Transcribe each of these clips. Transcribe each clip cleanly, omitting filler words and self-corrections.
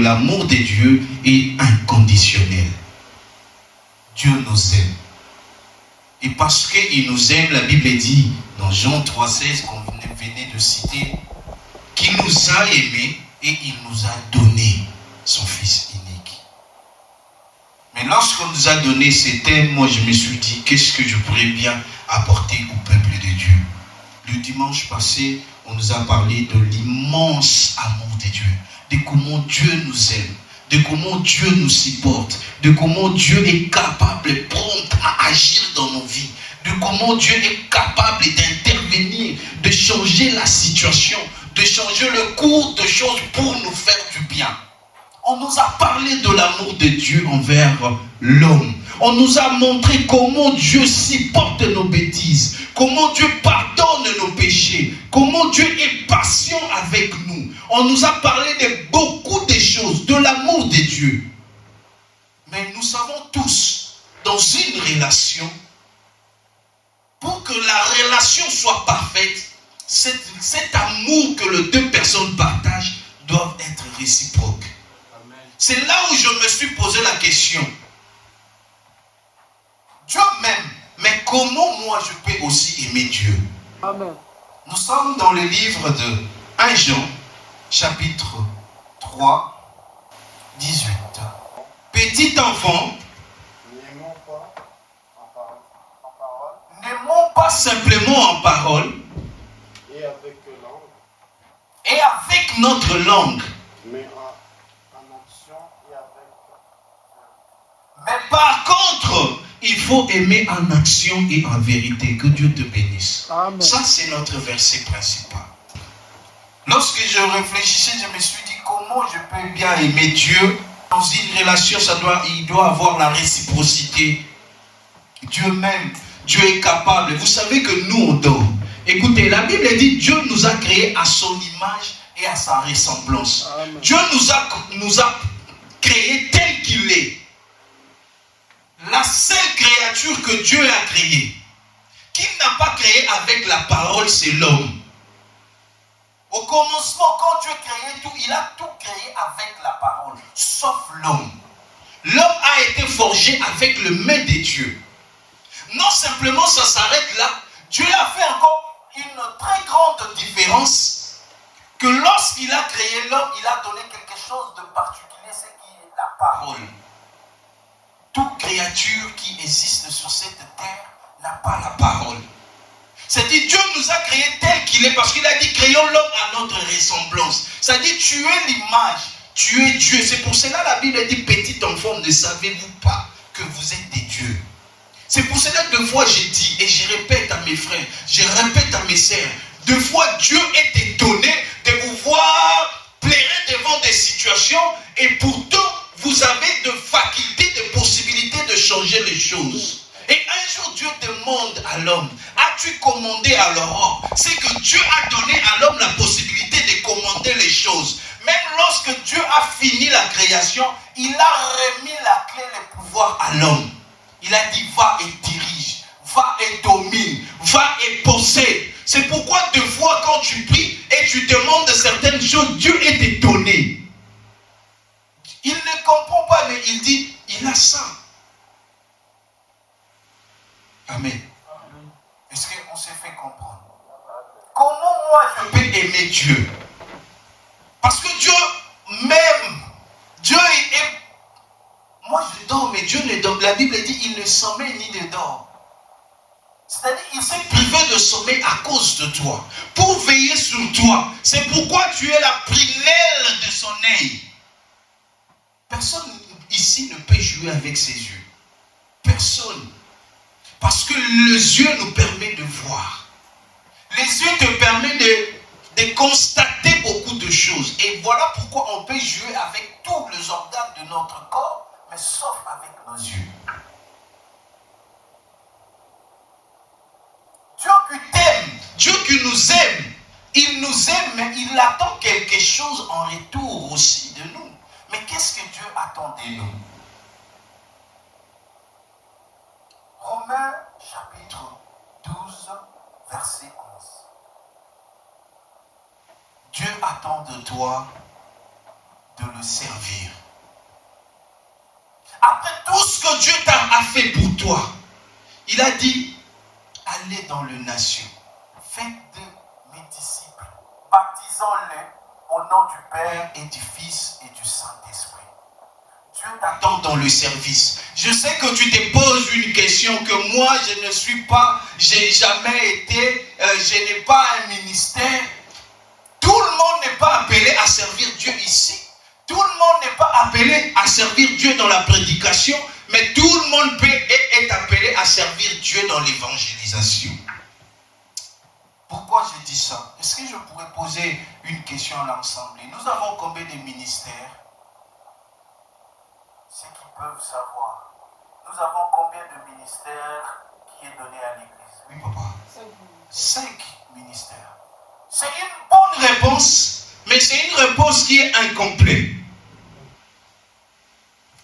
l'amour de Dieu est inconditionnel. Dieu nous aime. Et parce qu'il nous aime, la Bible dit dans Jean 3,16 qu'on venait de citer, qu'il nous a aimés et il nous a donné son Fils unique. Mais lorsqu'on nous a donné ces thèmes, moi je me suis dit, qu'est-ce que je pourrais bien apporter au peuple de Dieu? Le dimanche passé, on nous a parlé de l'immense amour de Dieu, de comment Dieu nous aime, de comment Dieu nous supporte, de comment Dieu est capable, prompt à agir dans nos vies, de comment Dieu est capable d'intervenir, de changer la situation, de changer le cours de choses pour nous faire du bien. On nous a parlé de l'amour de Dieu envers l'homme. On nous a montré comment Dieu supporte nos bêtises, comment Dieu pardonne nos péchés, comment Dieu est patient avec nous. On nous a parlé de beaucoup de choses, de l'amour de Dieu. Mais nous savons tous, dans une relation, pour que la relation soit parfaite, cet amour que les deux personnes partagent doit être réciproque. C'est là où je me suis posé la question. Dieu m'aime, mais comment moi je peux aussi aimer Dieu? Amen. Nous sommes dans le livre de 1 Jean, chapitre 3, 18. Petit enfant, n'aimons pas simplement en parole, et avec notre langue, mais en action et avec... mais par contre, il faut aimer en action et en vérité. Que Dieu te bénisse. Amen. Ça, c'est notre verset principal. Lorsque je réfléchissais, je me suis dit comment je peux bien aimer Dieu. Dans une relation, il doit avoir la réciprocité. Dieu m'aime, Dieu est capable. Vous savez que nous, on dort. Écoutez, la Bible dit Dieu nous a créés à son image et à sa ressemblance. Amen. Dieu nous a créés tel qu'il est. La seule créature que Dieu a créée, qu'il n'a pas créée avec la parole, c'est l'homme. Au commencement, quand Dieu créait tout, il a tout créé avec la parole, sauf l'homme. L'homme a été forgé avec le main de Dieu. Non simplement ça s'arrête là, Dieu a fait encore une très grande différence, que lorsqu'il a créé l'homme, il a donné quelque chose de particulier, c'est qui est la parole. Toute créature qui existe sur cette terre n'a pas la parole. C'est-à-dire Dieu nous a créés tel qu'il est, parce qu'il a dit créons l'homme à notre ressemblance. C'est-à-dire tu es l'image, tu es Dieu. C'est pour cela la Bible dit petit enfant, ne savez-vous pas que vous êtes des dieux? C'est pour cela que deux fois j'ai dit, et je répète à mes frères, je répète à mes sœurs, deux fois Dieu est étonné de vous voir plairer devant des situations, et pourtant vous avez de facultés, de possibilités de changer les choses. Et un jour Dieu demande à l'homme, as-tu commandé à l'aurore? C'est que Dieu a donné à l'homme la possibilité de commander les choses. Même lorsque Dieu a fini la création, il a remis la clé, le pouvoir à l'homme. Il a dit, va et dirige, va et domine, va et possède. C'est pourquoi deux fois quand tu pries et tu demandes certaines choses, Dieu est étonné. Il ne comprend pas, mais il dit, il a ça. Amen. Est-ce qu'on s'est fait comprendre? Comment moi je peux aimer Dieu? Parce que Dieu m'aime. Dieu est... Moi je dors, mais Dieu ne dort. La Bible dit, il ne sommeille ni ne dort. C'est-à-dire, il s'est privé de sommeil à cause de toi. Pour veiller sur toi. C'est pourquoi tu es la prunelle de son œil. Personne ici ne peut jouer avec ses yeux. Personne. Parce que les yeux nous permettent de voir. Les yeux te permettent de constater beaucoup de choses. Et voilà pourquoi on peut jouer avec tous les organes de notre corps, mais sauf avec nos yeux. Dieu qui t'aime, Dieu qui nous aime, il nous aime, mais il attend quelque chose en retour aussi de nous. Mais qu'est-ce que Dieu attend de nous? Romains chapitre 12, verset 11. Dieu attend de toi de le servir. Après tout ce que Dieu a fait pour toi, il a dit, allez dans les nations, faites de mes disciples, baptisons-les au nom du Père et du Fils et du Saint-Esprit. Dieu t'attend dans le service. Je sais que tu te poses une question que moi je ne suis pas, j'ai jamais été, je n'ai pas un ministère. Tout le monde n'est pas appelé à servir Dieu ici. Tout le monde n'est pas appelé à servir Dieu dans la prédication, mais tout le monde peut être appelé à servir Dieu dans l'évangélisation. Pourquoi je dis ça? Est-ce que je pourrais poser une question à l'ensemble? Nous avons combien de ministères? Ceux qui peuvent savoir. Nous avons combien de ministères qui est donné à l'Église? Oui, papa. 5 ministères. C'est une bonne réponse, mais c'est une réponse qui est incomplète.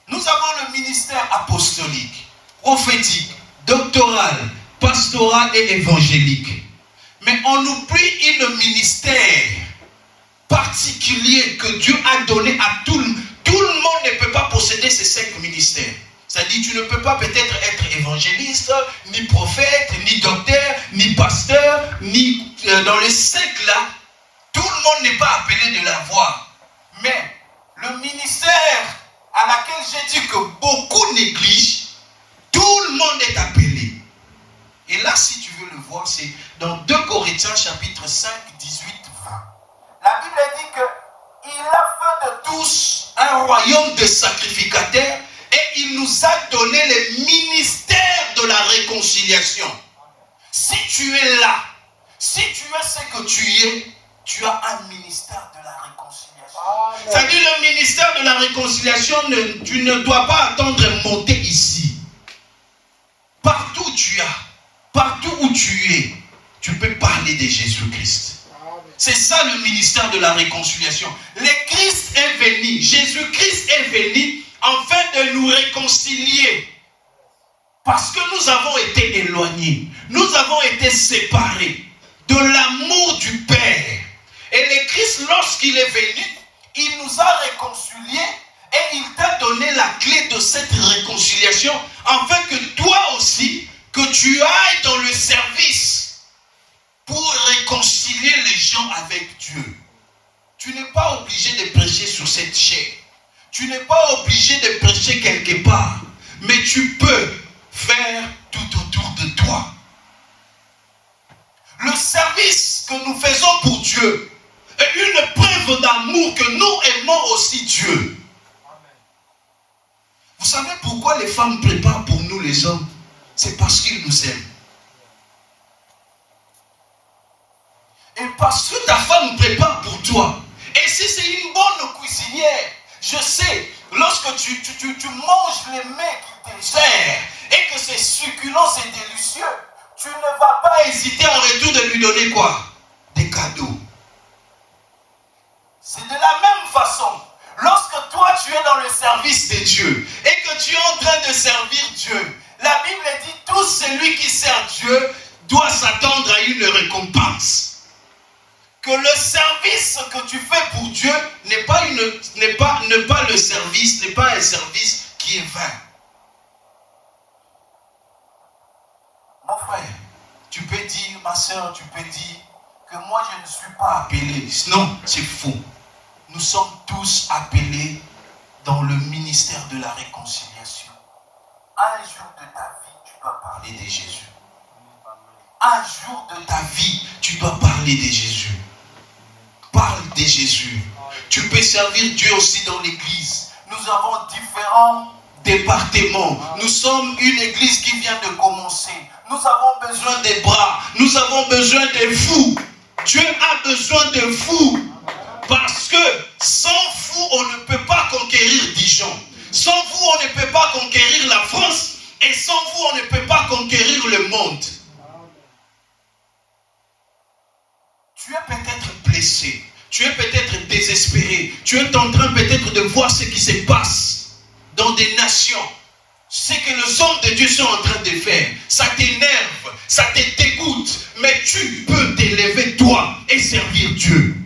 Nous avons le ministère apostolique, prophétique, doctoral, pastoral et évangélique. Mais on oublie un ministère particulier que Dieu a donné à tout le monde. Tout le monde ne peut pas posséder ces 5 ministères. C'est-à-dire tu ne peux pas peut-être être évangéliste, ni prophète, ni docteur, ni pasteur, ni dans les 5 là. Tout le monde n'est pas appelé de l'avoir. Mais le ministère à laquelle j'ai dit que beaucoup négligent, tout le monde est appelé. Et là, si tu veux le voir, c'est dans 2 Corinthiens chapitre 5, 18, 20. La Bible dit que il a fait de tous un royaume de sacrificateurs et il nous a donné les ministères de la réconciliation. Si tu es là, si tu es ce que tu es, tu as un ministère de la réconciliation. C'est-à-dire le ministère de la réconciliation, tu ne dois pas attendre monter ici. Partout où tu es, tu peux parler de Jésus-Christ. C'est ça le ministère de la réconciliation. Le Christ est venu, Jésus-Christ est venu afin de nous réconcilier. Parce que nous avons été éloignés, nous avons été séparés de l'amour du Père. Et le Christ, lorsqu'il est venu, il nous a réconciliés et il t'a donné la clé de cette réconciliation afin que toi aussi, que tu ailles dans le service pour réconcilier les gens avec Dieu. Tu n'es pas obligé de prêcher sur cette chair. Tu n'es pas obligé de prêcher quelque part. Mais tu peux faire tout autour de toi. Le service que nous faisons pour Dieu est une preuve d'amour que nous aimons aussi Dieu. Vous savez pourquoi les femmes préparent pour nous les hommes? C'est parce qu'ils nous aiment. Et parce que ta femme prépare pour toi. Et si c'est une bonne cuisinière, je sais, lorsque tu manges les mets qui te sert et que c'est succulent, c'est délicieux, tu ne vas pas hésiter en retour de lui donner quoi? Des cadeaux. C'est de la même façon. Lorsque toi tu es dans le service de Dieu et que tu es en train de servir Dieu, la Bible dit tout celui qui sert Dieu doit s'attendre à une récompense. Que le service que tu fais pour Dieu n'est pas le service, n'est pas un service qui est vain. Mon frère, tu peux dire, ma soeur, tu peux dire que moi je ne suis pas appelé. Non, c'est faux. Nous sommes tous appelés dans le ministère de la réconciliation. Un jour de ta vie, tu dois parler de Jésus. Un jour de ta vie, tu dois parler de Jésus. Parle de Jésus. Tu peux servir Dieu aussi dans l'église. Nous avons différents départements. Nous sommes une église qui vient de commencer. Nous avons besoin des bras. Nous avons besoin des fous. Dieu a besoin de fous. Parce que sans fous, on ne peut pas conquérir Dijon. Sans vous, on ne peut pas conquérir la France. Et sans vous, on ne peut pas conquérir le monde. Tu es peut-être blessé. Tu es peut-être désespéré. Tu es en train peut-être de voir ce qui se passe dans des nations. Ce que les hommes de Dieu sont en train de faire. Ça t'énerve, ça te dégoûte. Mais tu peux t'élever toi et servir Dieu.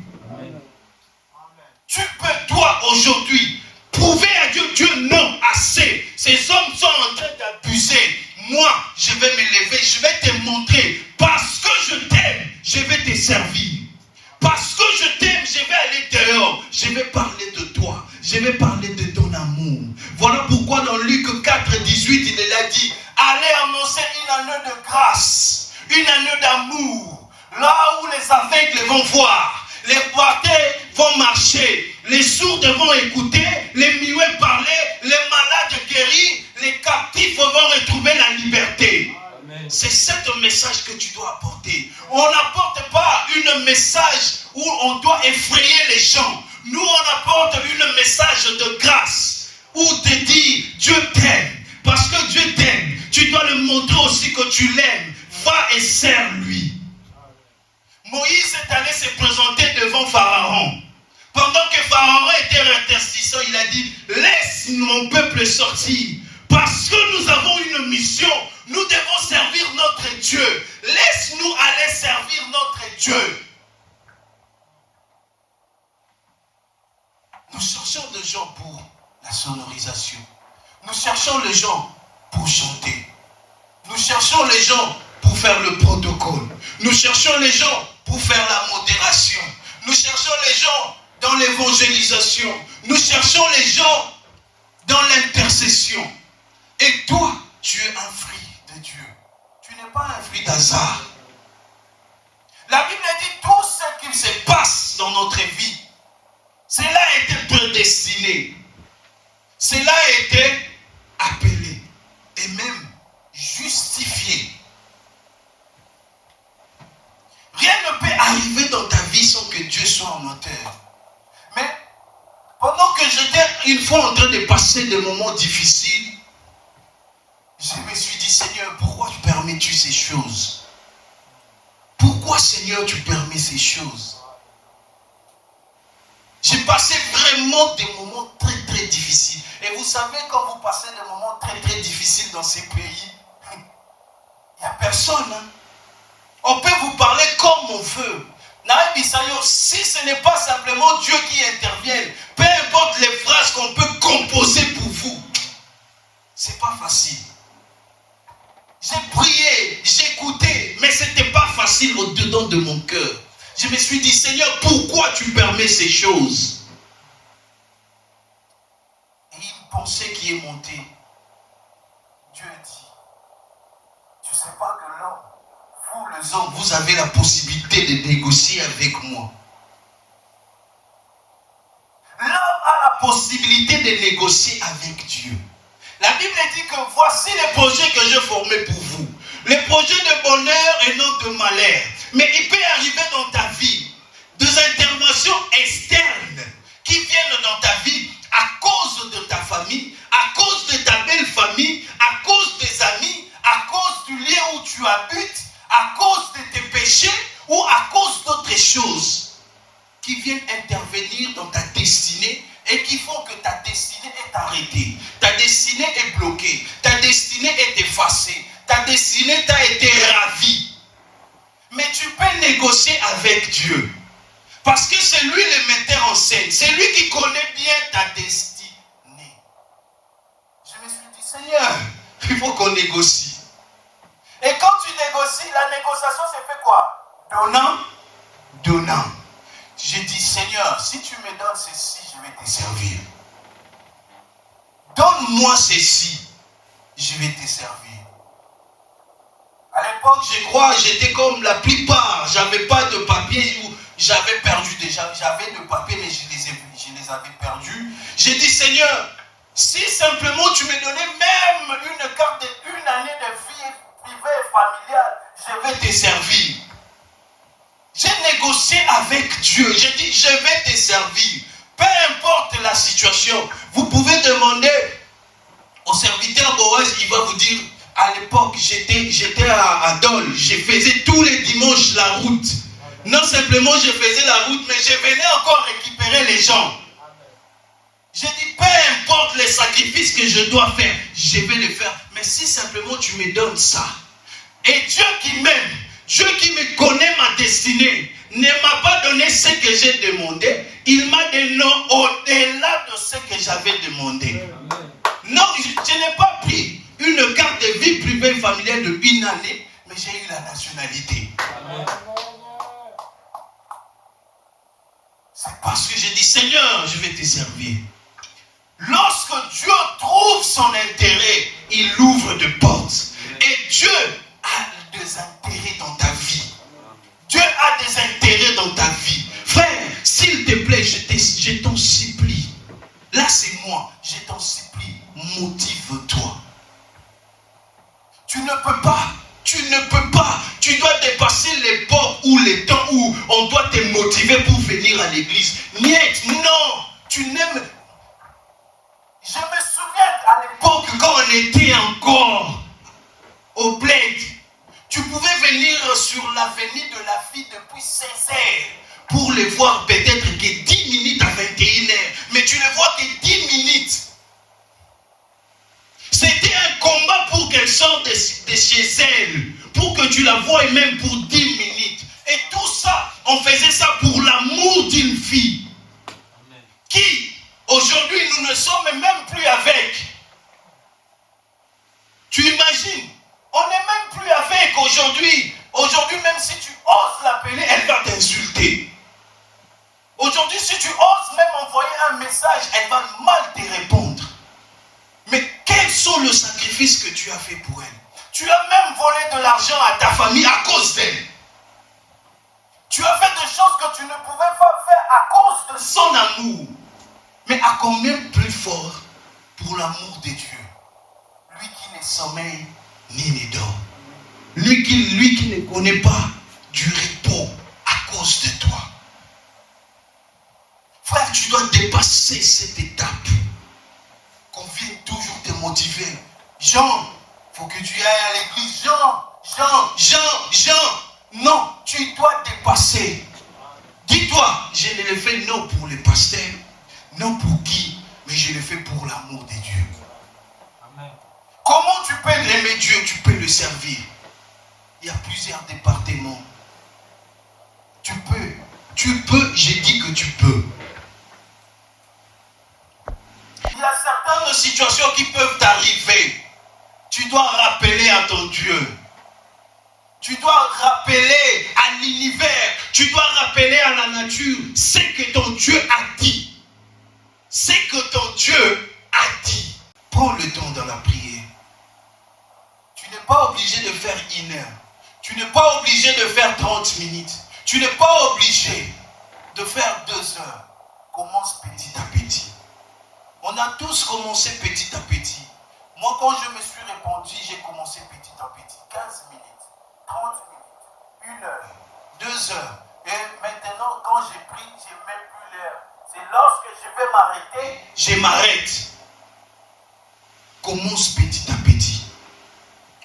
Tu peux, toi, aujourd'hui, prouver à Dieu, Dieu non, assez. Ces hommes sont en train d'abuser. Moi, je vais me lever, je vais te montrer. Parce que je t'aime, je vais te servir. Parce que je t'aime, je vais aller dehors. Je vais parler de toi. Je vais parler de ton amour. Voilà pourquoi dans Luc 4, 18, il a dit, allez annoncer une année de grâce, une année d'amour. Là où les aveugles vont voir, les boiteux vont marcher, les sourds vont écouter, les muets parler, les malades guéris, les captifs vont retrouver la liberté. C'est ce message que tu dois apporter. On n'apporte pas un message où on doit effrayer les gens. Nous, on apporte un message de grâce où te dit Dieu t'aime. Parce que Dieu t'aime, tu dois le montrer aussi que tu l'aimes. Va et sers-lui. Moïse est allé se présenter devant Pharaon. Pendant que Pharaon était intercessant, il a dit, laisse mon peuple sortir. Parce que nous avons une mission, nous devons servir notre Dieu. Laisse-nous aller servir notre Dieu. Nous cherchons des gens pour la sonorisation. Nous cherchons les gens pour chanter. Nous cherchons les gens pour faire le protocole. Nous cherchons les gens pour faire la modération. Nous cherchons les gens dans l'évangélisation. Nous cherchons les gens dans l'intercession. Et toi, tu es un fruit de Dieu. Tu n'es pas un fruit d'hasard. La Bible dit tout ce qui se passe dans notre vie, cela a été prédestiné. Cela a été appelé et même justifié. Rien ne peut arriver dans ta vie sans que Dieu soit en auteur. Mais pendant que j'étais une fois en train de passer des moments difficiles, je me suis dit, Seigneur, pourquoi permets-tu ces choses? Pourquoi, Seigneur, tu permets ces choses? J'ai passé vraiment des moments très très difficiles. Et vous savez, quand vous passez des moments très très difficiles dans ces pays, il n'y a personne. Hein? On peut vous parler comme on veut. Si ce n'est pas simplement Dieu qui intervient, peu importe les phrases qu'on peut composer pour vous, c'est pas facile. J'ai prié, j'ai écouté, mais ce n'était pas facile au-dedans de mon cœur. Je me suis dit, Seigneur, pourquoi tu permets ces choses? Et une pensée qui est montée. Dieu dit, tu ne sais pas que l'homme, vous les hommes, vous avez la possibilité de négocier avec moi. L'homme a la possibilité de négocier avec Dieu. La Bible dit que voici les projets que j'ai formés pour vous. Les projets de bonheur et non de malheur. Mais il peut arriver dans ta vie des interventions externes qui viennent dans ta vie à cause de ta famille, à cause de ta belle famille, à cause des amis, à cause du lieu où tu habites, à cause de tes péchés ou à cause d'autres choses qui viennent intervenir dans ta destinée et qui font que ta destinée est arrêtée, ta destinée est bloquée, ta destinée est effacée, ta destinée t'a été ravie. Mais tu peux négocier avec Dieu. Parce que c'est lui le metteur en scène. C'est lui qui connaît bien ta destinée. Je me suis dit, Seigneur, il faut qu'on négocie. Et quand tu négocies, la négociation, c'est fait quoi? Donnant, donnant. J'ai dit, Seigneur, si tu me donnes ceci, je vais te servir. Donne-moi ceci, je vais te servir. À l'époque, je crois, j'étais comme la plupart. J'avais pas de papier, j'avais perdu déjà. J'avais de papiers, mais je les avais perdus. J'ai dit, Seigneur, si simplement tu me donnais même une carte d'une année de vie privée et familiale, je vais te servir. J'ai négocié avec Dieu. J'ai dit, je vais te servir. Peu importe la situation. Vous pouvez demander au serviteur Boaz, il va vous dire, à l'époque, j'étais à Dole. Je faisais tous les dimanches la route. Non simplement je faisais la route, mais je venais encore récupérer les gens. J'ai dit, peu importe les sacrifices que je dois faire, je vais les faire. Mais si simplement tu me donnes ça. Et Dieu qui m'aime, Dieu qui me connaît ma destinée, ne m'a pas donné ce que j'ai demandé. il m'a donné au-delà de ce que j'avais demandé. Non, je n'ai pas pris une carte de vie privée familiale de 1 année, mais j'ai eu la nationalité. C'est parce que j'ai dit, Seigneur, je vais te servir. Lorsque Dieu trouve son intérêt, il ouvre des portes. Et Dieu a des intérêts dans ta vie. Dieu a des intérêts dans ta vie. Frère, s'il te plaît, je t'en supplie. Là, c'est moi. Je t'en supplie. Motive-toi. Tu ne peux pas. Tu dois dépasser l'époque ou les temps où on doit te motiver pour venir à l'église. Non, tu n'aimes. Je me souviens à l'époque quand on était encore au bled, tu pouvais venir sur l'avenue de la Vie depuis 16 heures pour les voir peut-être que 10 minutes à 21 heures. Mais tu ne vois que 10 minutes. C'était un combat pour qu'elle sorte de chez elle, pour que tu la voies même pour 10 minutes. Et tout ça, on faisait ça pour l'amour d'une fille. Amen. Qui, aujourd'hui, nous ne sommes même plus avec. Tu imagines? On n'est même plus avec aujourd'hui. Aujourd'hui, même si tu oses l'appeler, elle va t'insulter. Aujourd'hui, si tu oses même envoyer un message, elle va mal te répondre. Mais quels sont les sacrifices que tu as fait pour elle? Tu as même volé de l'argent à ta famille à cause d'elle. Tu as fait des choses que tu ne pouvais pas faire à cause de son amour. Mais à combien plus fort pour l'amour de Dieu? Lui qui ne sommeille ni ne dort. Lui qui ne connaît pas du repos à cause de toi. Frère, tu dois dépasser cette étape. Qu'on vienne toujours te motiver. Jean, il faut que tu ailles à l'église. Jean. Non, tu dois dépasser. Dis-toi, je ne le fais non pour les pasteurs, non pour qui, mais je le fais pour l'amour de Dieu. Amen. Comment tu peux aimer Dieu, tu peux le servir? Il y a plusieurs départements. Tu peux, je dis que tu peux. Il y a certaines situations qui peuvent t'arriver. Tu dois rappeler à ton Dieu. Tu dois rappeler à l'univers. Tu dois rappeler à la nature ce que ton Dieu a dit. Ce que ton Dieu a dit. Prends le temps dans la prière. Tu n'es pas obligé de faire 1 heure. Tu n'es pas obligé de faire 30 minutes. Tu n'es pas obligé de faire 2 heures. Commence petit à petit. On a tous commencé petit à petit. Moi, quand je me suis répandu, j'ai commencé petit à petit. 15 minutes, 30 minutes, 1 heure, 2 heures. Et maintenant, quand j'ai pris, je n'ai même plus l'heure. C'est lorsque je vais m'arrêter, je m'arrête. Commence petit à petit.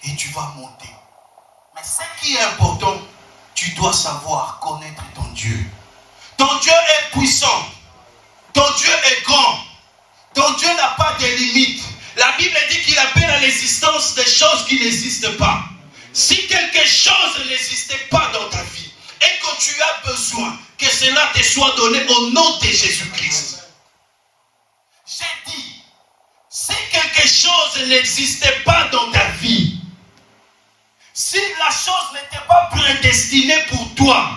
Et tu vas monter. Mais ce qui est important, tu dois savoir connaître ton Dieu. Ton Dieu est puissant. Ton Dieu est grand. Ton Dieu n'a pas de limites. La Bible dit qu'il appelle à l'existence des choses qui n'existent pas. Si quelque chose n'existait pas dans ta vie et que tu as besoin que cela te soit donné au nom de Jésus-Christ. J'ai dit, si quelque chose n'existait pas dans ta vie, si la chose n'était pas prédestinée pour toi,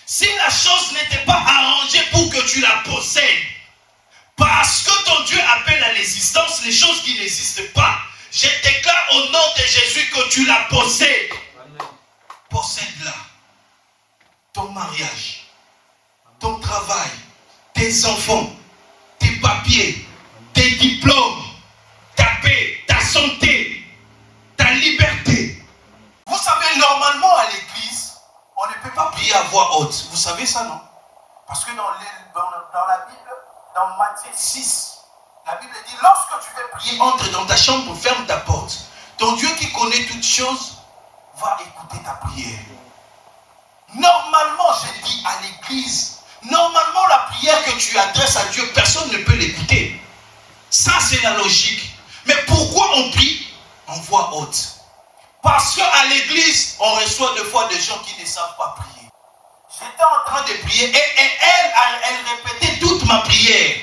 si la chose n'était pas arrangée pour que tu la possèdes, parce que ton Dieu appelle à l'existence les choses qui n'existent pas, je déclare au nom de Jésus que tu la possèdes. Possède-la. Ton mariage, ton travail, tes enfants, tes papiers, tes diplômes, ta paix, ta santé, ta liberté. Vous savez, normalement à l'église, on ne peut pas prier à voix haute. Vous savez ça, non? Parce que dans la Bible, dans Matthieu 6, la Bible dit, lorsque tu veux prier, entre dans ta chambre, ferme ta porte. Ton Dieu qui connaît toutes choses va écouter ta prière. Normalement, je dis à l'église, normalement la prière que tu adresses à Dieu, personne ne peut l'écouter. Ça, c'est la logique. Mais pourquoi on prie en voix haute? Parce qu'à l'église, on reçoit des fois des gens qui ne savent pas prier. J'étais en train de prier et elle répétait toute ma prière.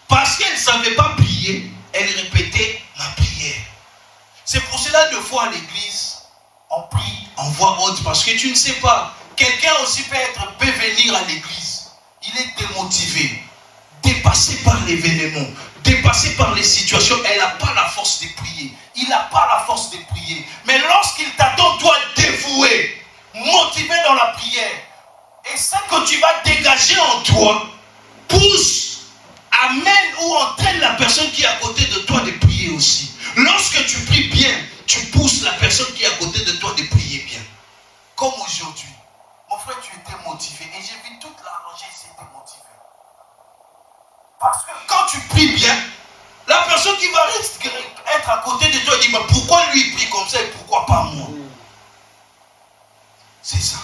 Parce qu'elle ne savait pas prier, elle répétait ma prière. C'est pour cela, deux fois à l'église, on prie en voix haute. Parce que tu ne sais pas, quelqu'un aussi peut venir à l'église. Il est démotivé, dépassé par l'événement, dépassé par les situations. Elle n'a pas la force de prier. Il n'a pas la force de prier. Mais lorsqu'il t'attend, toi, dévoué, motivé dans la prière, et ce que tu vas dégager en toi, pousse, amène ou entraîne la personne qui est à côté de toi de prier aussi. Lorsque tu pries bien, tu pousses la personne qui est à côté de toi de prier bien. Comme aujourd'hui. Mon frère, tu étais motivé. Et j'ai vu toute la rangée ici était motivée. Parce que quand tu pries bien, la personne qui va être à côté de toi dit, mais pourquoi lui il prie comme ça et pourquoi pas moi? C'est ça.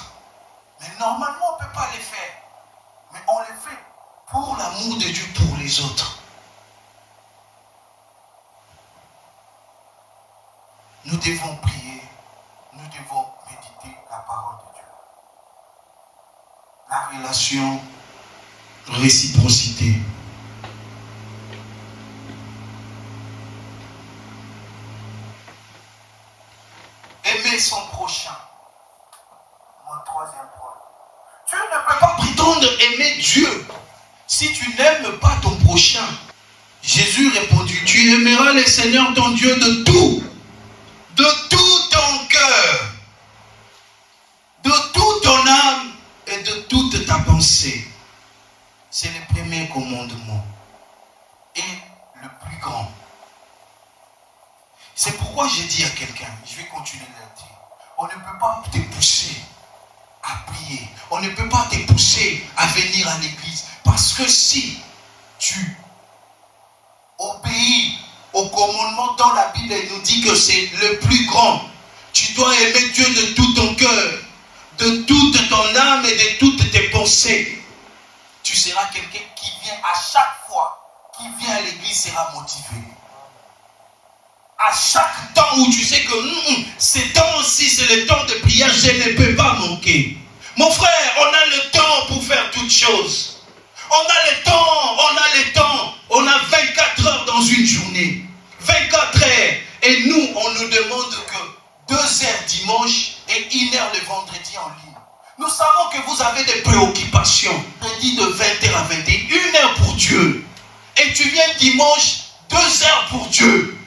Mais normalement, on ne peut pas les faire. Mais on les fait pour l'amour de Dieu, pour les autres. Nous devons prier, nous devons méditer la parole de Dieu. La relation, réciprocité. Aimer son prochain. Mon troisième point. Tu ne peux pas prétendre aimer Dieu si tu n'aimes pas ton prochain. Jésus répondit, tu aimeras le Seigneur ton Dieu de tout ton cœur, de toute ton âme et de toute ta pensée. C'est le premier commandement et le plus grand. C'est pourquoi j'ai dit à quelqu'un, je vais continuer à le dire, on ne peut pas te pousser à prier, on ne peut pas te pousser à venir à l'église, parce que si tu obéis au commandement dans la Bible, elle nous dit que c'est le plus grand. Tu dois aimer Dieu de tout ton cœur, de toute ton âme et de toutes tes pensées. Tu seras quelqu'un qui vient à chaque fois, qui vient à l'église sera motivé. À chaque temps où tu sais que ces temps-ci, c'est le temps de prière, je ne peux pas manquer. Mon frère, on a le temps pour faire toutes choses. On a le temps, on a 24 heures dans une journée. 24 heures. Et nous, on nous demande que 2 heures dimanche et 1 heure le vendredi en ligne. Nous savons que vous avez des préoccupations. Vendredi de 20h à 21h, 1 heure pour Dieu. Et tu viens dimanche, 2 heures pour Dieu.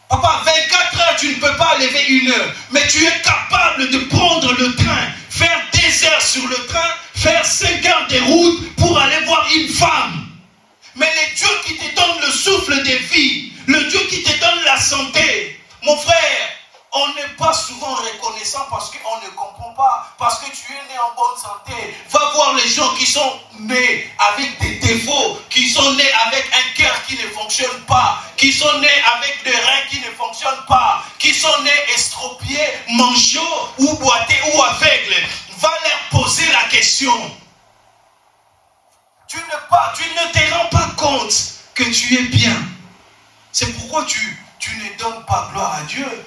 Papa, 24 heures, tu ne peux pas lever 1 heure. Mais tu es capable de prendre le train, faire 2 heures sur le train, faire 5 heures de route pour aller voir une femme. Mais le Dieu qui te donne le souffle de vie, le Dieu qui te donne la santé, mon frère, on n'est pas souvent reconnaissant parce qu'on ne comprend pas, parce que tu es né en bonne santé. Va voir les gens qui sont nés avec des défauts, qui sont nés avec un cœur qui ne fonctionne pas, qui sont nés avec des reins qui ne fonctionnent pas, qui sont nés estropiés, manchots ou boités ou aveugles. Va leur poser la question. Tu ne te rends pas compte que tu es bien. C'est pourquoi tu ne donnes pas gloire à Dieu.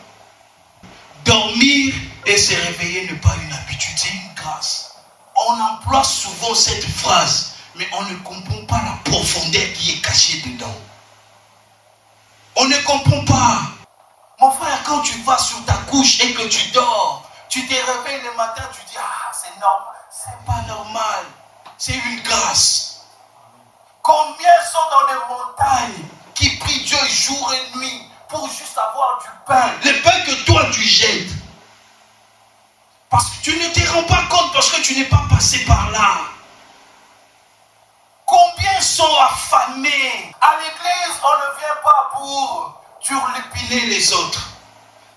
Dormir et se réveiller n'est pas une habitude, c'est une grâce. On emploie souvent cette phrase, mais on ne comprend pas la profondeur qui est cachée dedans. On ne comprend pas. Mon frère, quand tu vas sur ta couche et que tu dors, tu te réveilles le matin, tu dis, c'est normal. C'est pas normal. C'est une grâce. Combien sont dans les montagnes qui prient Dieu jour et nuit pour juste avoir du pain, le pain que toi tu jettes. Parce que tu ne te rends pas compte, parce que tu n'es pas passé par là. Combien sont affamés? À l'église, on ne vient pas pour turlupiner les autres.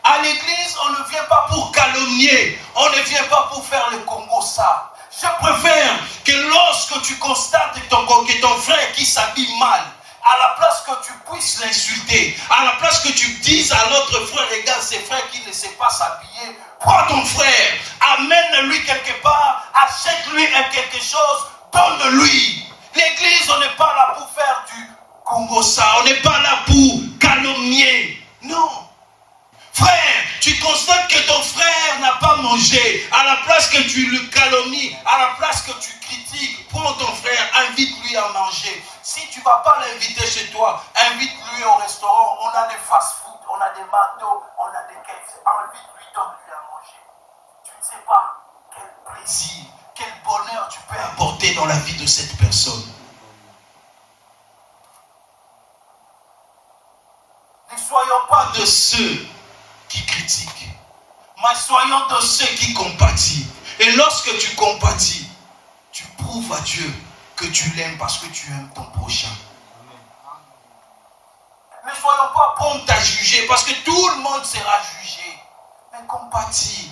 À l'église, on ne vient pas pour calomnier. On ne vient pas pour faire le Congo ça. Je préfère que lorsque tu constates que ton frère qui s'habille mal, à la place que tu puisses l'insulter, à la place que tu dises à l'autre frère, regarde ce frère qui ne sait pas s'habiller, prends ton frère, amène-lui quelque part, achète-lui quelque chose, donne-lui. L'église, on n'est pas là pour faire du Congo ça, on n'est pas là pour calomnier. Non. Frère, tu constates que ton frère n'a pas mangé, à la place que tu le calomnies, à la place que tu critiques, prends ton frère, invite-lui à manger. Si tu ne vas pas l'inviter chez toi, invite-lui au restaurant. On a des fast-food, on a des McDo, on a des KFC. Invite-lui, donne-lui à manger. Tu ne sais pas quel plaisir, quel bonheur tu peux apporter dans la vie de cette personne. Ne soyons pas de ceux qui critiquent, mais soyons de ceux qui compatissent. Et lorsque tu compatis, tu prouves à Dieu que tu l'aimes parce que tu aimes ton prochain. Ne soyons pas prompts à juger parce que tout le monde sera jugé. Mais compatis.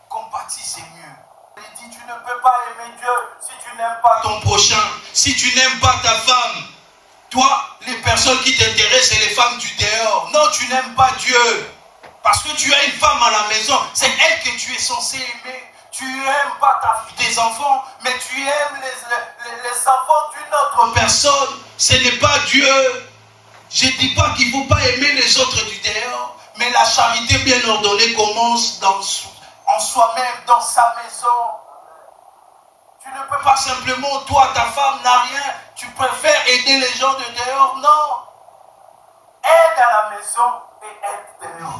Compatis, c'est mieux. Il dit, tu ne peux pas aimer Dieu si tu n'aimes pas ton prochain, si tu n'aimes pas ta femme. Toi, les personnes qui t'intéressent, c'est les femmes du dehors. Non, tu n'aimes pas Dieu. Parce que tu as une femme à la maison, c'est elle que tu es censé aimer. Tu n'aimes pas tes enfants, mais tu aimes les enfants d'une autre personne. Ce n'est pas Dieu. Je ne dis pas qu'il ne faut pas aimer les autres du dehors, mais la charité bien ordonnée commence en soi-même, dans sa maison. Tu ne peux pas simplement, toi, ta femme n'a rien, tu préfères aider les gens de dehors. Non. Aide à la maison et aide dehors.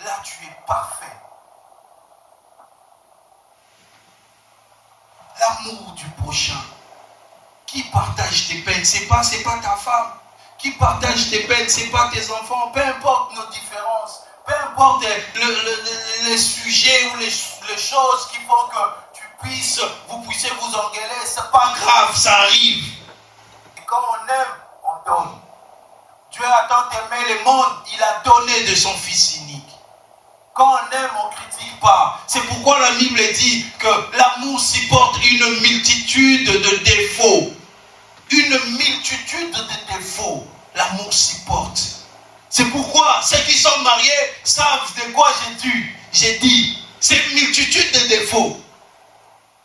Là, tu es parfait. L'amour du prochain. Qui partage tes peines, c'est pas ta femme. Qui partage tes peines, c'est pas tes enfants. Peu importe nos différences, peu importe les sujets ou les choses qui font que vous puissiez vous engueuler, c'est pas grave, ça arrive. Et quand on aime, on donne. Dieu a tant aimé le monde, il a donné de son Fils unique. Quand on aime, on ne critique pas. C'est pourquoi la Bible dit que l'amour supporte une multitude de défauts. Une multitude de défauts. L'amour supporte. C'est pourquoi ceux qui sont mariés savent de quoi j'ai dit. C'est une multitude de défauts.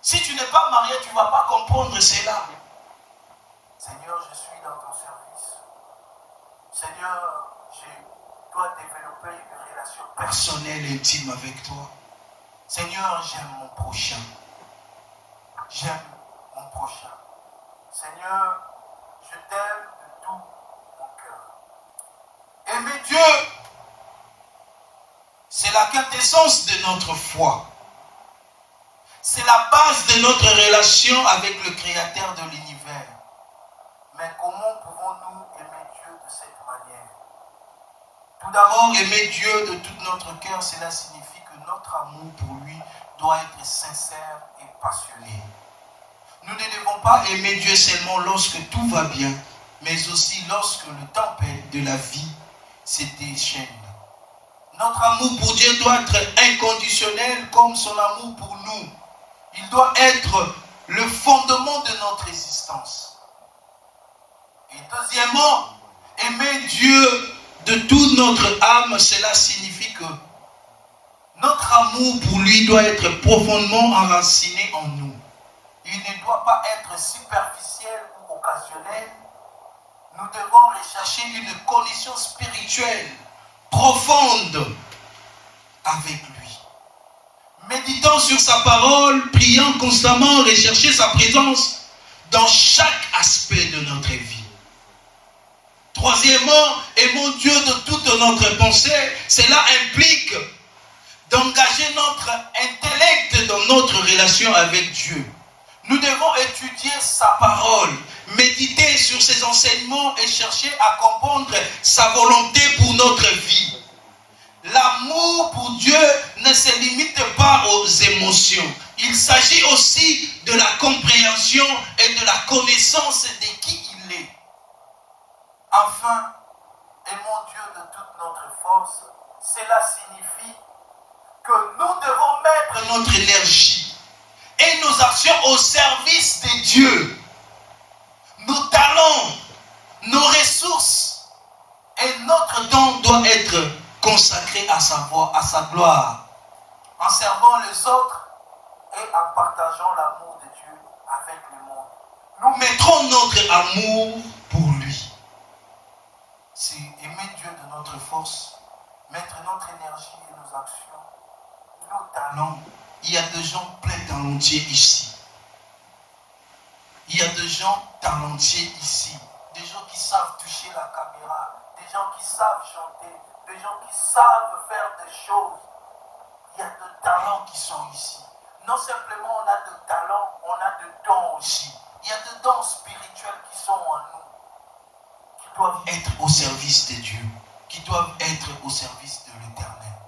Si tu n'es pas marié, tu ne vas pas comprendre cela. Seigneur, je suis dans ton service. Seigneur, je dois développer une relation personnelle, intime avec toi. Seigneur, j'aime mon prochain. J'aime mon prochain. Seigneur, je t'aime de tout mon cœur. Aimer Dieu, c'est la quintessence de notre foi. C'est la base de notre relation avec le Créateur de l'univers. Mais comment pouvons-nous aimer Dieu de cette manière? Tout d'abord, aimer Dieu de tout notre cœur, cela signifie que notre amour pour lui doit être sincère et passionné. Nous ne devons pas aimer Dieu seulement lorsque tout va bien, mais aussi lorsque le tempête de la vie se déchaîne. Notre amour pour Dieu doit être inconditionnel comme son amour pour nous. Il doit être le fondement de notre existence. Et deuxièmement, aimer Dieu de toute notre âme, cela signifie que notre amour pour lui doit être profondément enraciné en nous. Il ne doit pas être superficiel ou occasionnel. Nous devons rechercher une connexion spirituelle profonde avec lui. Méditant sur sa parole, priant constamment, rechercher sa présence dans chaque aspect de notre vie. Troisièmement, aimons Dieu de toute notre pensée. Cela implique d'engager notre intellect dans notre relation avec Dieu. Nous devons étudier sa parole, méditer sur ses enseignements et chercher à comprendre sa volonté pour notre vie. L'amour pour Dieu ne se limite pas aux émotions. Il s'agit aussi de la compréhension et de la connaissance de qui il est. Enfin, aimons Dieu de toute notre force. Cela signifie que nous devons mettre notre énergie et nos actions au service de Dieu. Nos talents, nos ressources et notre temps doivent être consacrés à sa gloire, en servant les autres et en partageant l'amour de Dieu avec le monde. Nous mettrons notre amour pour lui. C'est aimer Dieu de notre force, mettre notre énergie Il y a des gens pleins talentiers ici. Il y a des gens talentiers ici. Des gens qui savent toucher la caméra. Des gens qui savent chanter. Des gens qui savent faire des choses. Il y a des talents qui sont ici. Non simplement on a des talents, on a des dons aussi. Il y a des dons spirituels qui sont en nous, qui doivent être au service de Dieu, qui doivent être au service de l'Éternel.